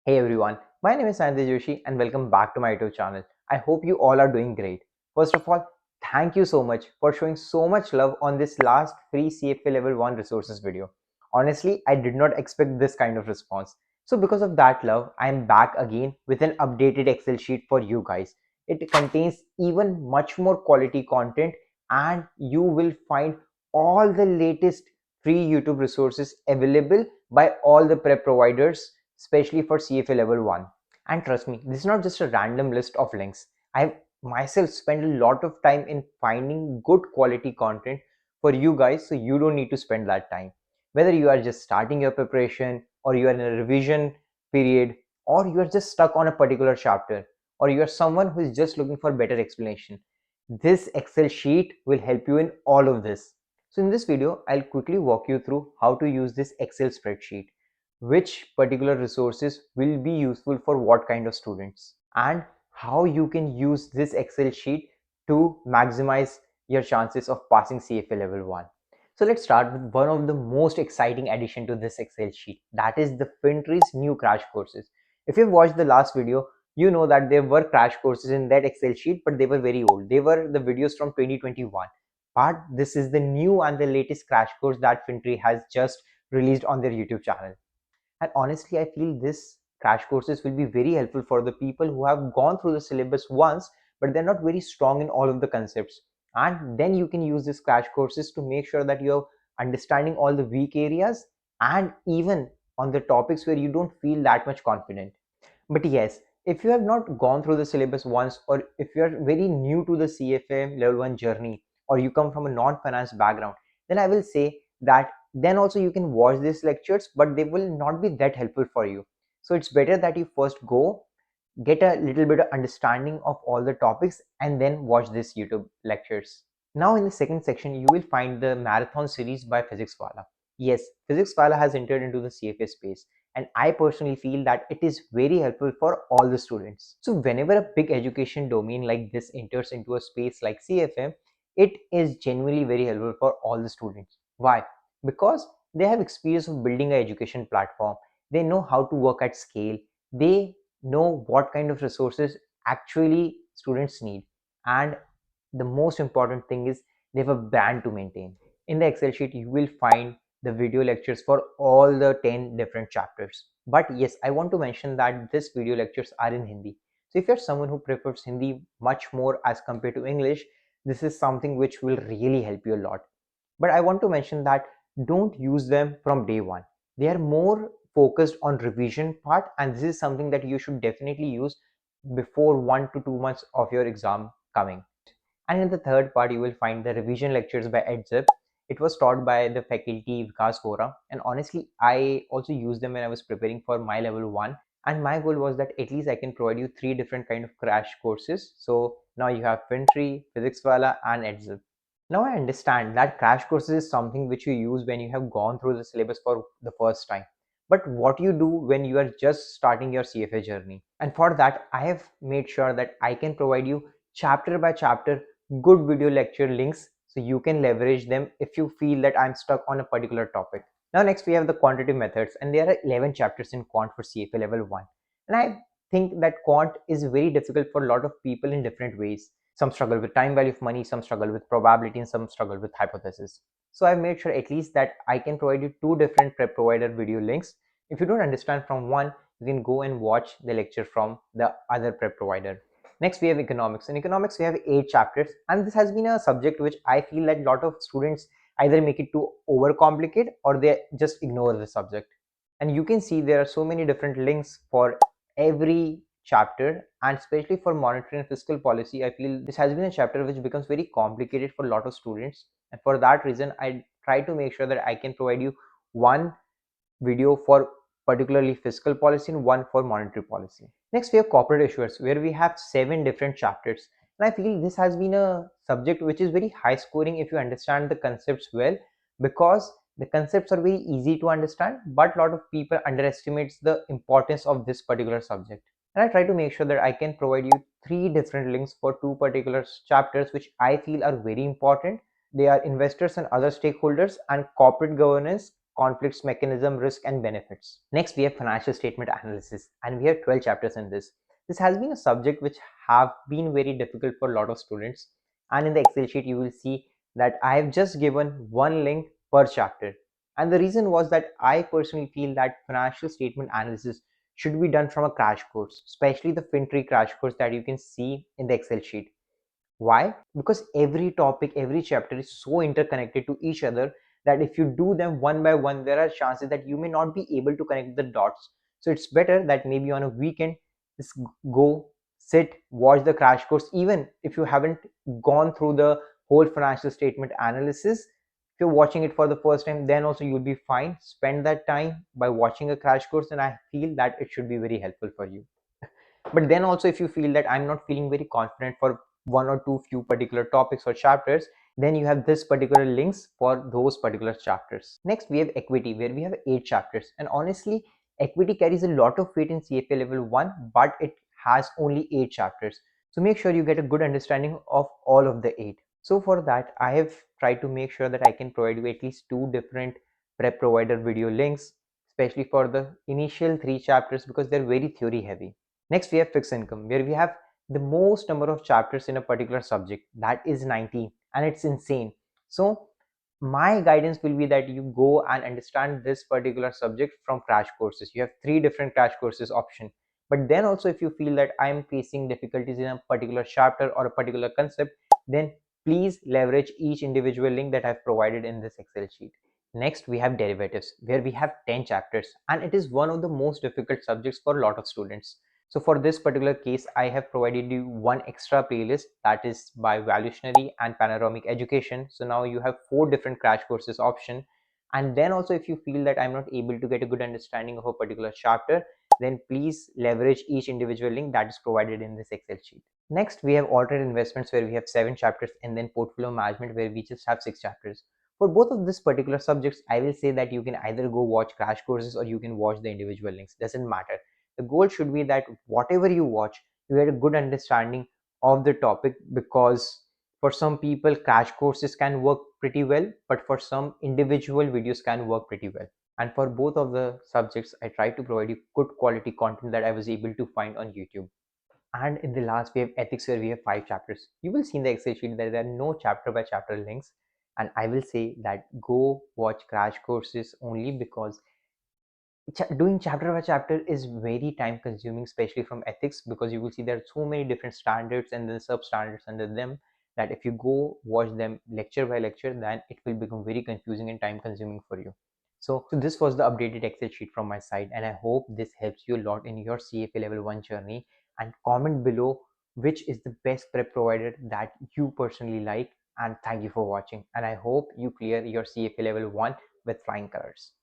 Hey everyone, my name is Sanjay Joshi and welcome back to my YouTube channel. I hope you all are doing great. First of all, thank you so much for showing so much love on this last free CFA Level 1 resources video. Honestly, I did not expect this kind of response. So because of that love, I am back again with an updated Excel sheet for you guys. It contains even much more quality content and you will find all the latest free YouTube resources available by all the prep providers, especially for CFA Level 1. And trust me, this is not just a random list of links. I myself spent a lot of time in finding good quality content for you guys, so you don't need to spend that time. Whether you are just starting your preparation, or you are in a revision period, or you are just stuck on a particular chapter, or you are someone who is just looking for better explanation, this Excel sheet will help you in all of this. So in this video, I'll quickly walk you through how to use this Excel spreadsheet, which particular resources will be useful for what kind of students, and how you can use this Excel sheet to maximize your chances of passing CFA level 1. So let's start with one of the most exciting addition to this Excel sheet, that is the Fintree's new crash courses. If you've watched the last video, you know that there were crash courses in that Excel sheet, but they were very old. They were the videos from 2021. But this is the new and the latest crash course that Fintree has just released on their YouTube channel. And honestly, I feel this crash courses will be very helpful for the people who have gone through the syllabus once, but they're not very strong in all of the concepts. And then you can use this crash courses to make sure that you're understanding all the weak areas and even on the topics where you don't feel that much confident. But yes, if you have not gone through the syllabus once, or if you are very new to the CFA level 1 journey, or you come from a non-finance background, then I will say that then also you can watch these lectures, but they will not be that helpful for you. So it's better that you first go get a little bit of understanding of all the topics and then watch this YouTube lectures. Now in the second section, you will find the marathon series by Physics Wala. Yes, Physics Wala has entered into the CFA space, and I personally feel that it is very helpful for all the students. So whenever a big education domain like this enters into a space like CFA, it is genuinely very helpful for all the students. Why? Because they have experience of building an education platform. They know how to work at scale. They know what kind of resources actually students need, and the most important thing is they have a brand to maintain. In the Excel sheet you will find the video lectures for all the 10 different chapters, but yes, I want to mention that this video lectures are in Hindi. So if you're someone who prefers Hindi much more as compared to English, this is something which will really help you a lot. But I want to mention that don't use them from day one. They are more focused on revision part, and this is something that you should definitely use before 1 to 2 months of your exam coming. And in the third part, you will find the revision lectures by Edzip. It was taught by the faculty Vikas Vora, and honestly, I also used them when I was preparing for my level 1. And my goal was that at least I can provide you three different kind of crash courses. So now you have Fintri, Physics Wala, and Edzip. Now I understand that crash courses is something which you use when you have gone through the syllabus for the first time. But what you do when you are just starting your CFA journey? And for that, I have made sure that I can provide you chapter by chapter good video lecture links so you can leverage them if you feel that I'm stuck on a particular topic. Now next we have the quantitative methods, and there are 11 chapters in Quant for CFA level 1. And I think that Quant is very difficult for a lot of people in different ways. Some struggle with time value of money, some struggle with probability, and some struggle with hypothesis. So I've made sure at least that I can provide you two different prep provider video links. If you don't understand from one, you can go and watch the lecture from the other prep provider. Next, we have economics. In economics, we have 8 chapters, and this has been a subject which I feel that a lot of students either make it too overcomplicate or they just ignore the subject. And you can see there are so many different links for every chapter, and especially for monetary and fiscal policy, I feel this has been a chapter which becomes very complicated for a lot of students. And for that reason, I try to make sure that I can provide you one video for particularly fiscal policy and one for monetary policy. Next, we have corporate issuers, where we have 7 different chapters. And I feel this has been a subject which is very high scoring if you understand the concepts well, because the concepts are very easy to understand, but a lot of people underestimates the importance of this particular subject. And I try to make sure that I can provide you 3 different links for 2 particular chapters which I feel are very important. They are investors and other stakeholders and corporate governance, conflicts, mechanism, risk, and benefits. Next, we have financial statement analysis, and we have 12 chapters in this. This has been a subject which have been very difficult for a lot of students. And in the Excel sheet, you will see that I have just given one link per chapter. And the reason was that I personally feel that financial statement analysis should be done from a crash course, especially the FinTree crash course that you can see in the Excel sheet. Why? Because every topic, every chapter is so interconnected to each other that if you do them one by one, there are chances that you may not be able to connect the dots. So it's better that maybe on a weekend, just go, sit, watch the crash course. Even if you haven't gone through the whole financial statement analysis, if you're watching it for the first time, then also you'll be fine. Spend that time by watching a crash course, and I feel that it should be very helpful for you. But then also, if you feel that I'm not feeling very confident for one or two few particular topics or chapters, then you have this particular links for those particular chapters. Next, we have equity, where we have 8 chapters, and honestly, equity carries a lot of weight in CFA level 1, but it has only 8 chapters. So make sure you get a good understanding of all of the 8. So for that, I have tried to make sure that I can provide you at least 2 different prep provider video links, especially for the initial 3 chapters, because they're very theory heavy. Next, we have fixed income, where we have the most number of chapters in a particular subject, that is 90, and it's insane. So my guidance will be that you go and understand this particular subject from crash courses. You have 3 different crash courses option. But then also, if you feel that I am facing difficulties in a particular chapter or a particular concept, then please leverage each individual link that I've provided in this Excel sheet. Next, we have derivatives, where we have 10 chapters, and it is one of the most difficult subjects for a lot of students. So for this particular case, I have provided you one extra playlist, that is by Valuationary and Panoramic Education. So now you have 4 different crash courses option. And then also, if you feel that I'm not able to get a good understanding of a particular chapter, then please leverage each individual link that is provided in this Excel sheet. Next, we have alternate investments, where we have 7 chapters, and then portfolio management, where we just have 6 chapters. For both of these particular subjects, I will say that you can either go watch crash courses or you can watch the individual links. Doesn't matter. The goal should be that whatever you watch, you get a good understanding of the topic, because for some people crash courses can work pretty well, but for some individual videos can work pretty well. And for both of the subjects, I try to provide you good quality content that I was able to find on YouTube. And in the last, we have ethics, where we have 5 chapters. You will see in the Excel sheet that there are no chapter by chapter links. And I will say that go watch crash courses only because doing chapter by chapter is very time consuming, especially from ethics, because you will see there are so many different standards and then sub standards under them, that if you go watch them lecture by lecture, then it will become very confusing and time consuming for you. So this was the updated Excel sheet from my side, and I hope this helps you a lot in your CFA level 1 journey. And comment below which is the best prep provider that you personally like. And thank you for watching, and I hope you clear your CFA level 1 with flying colors.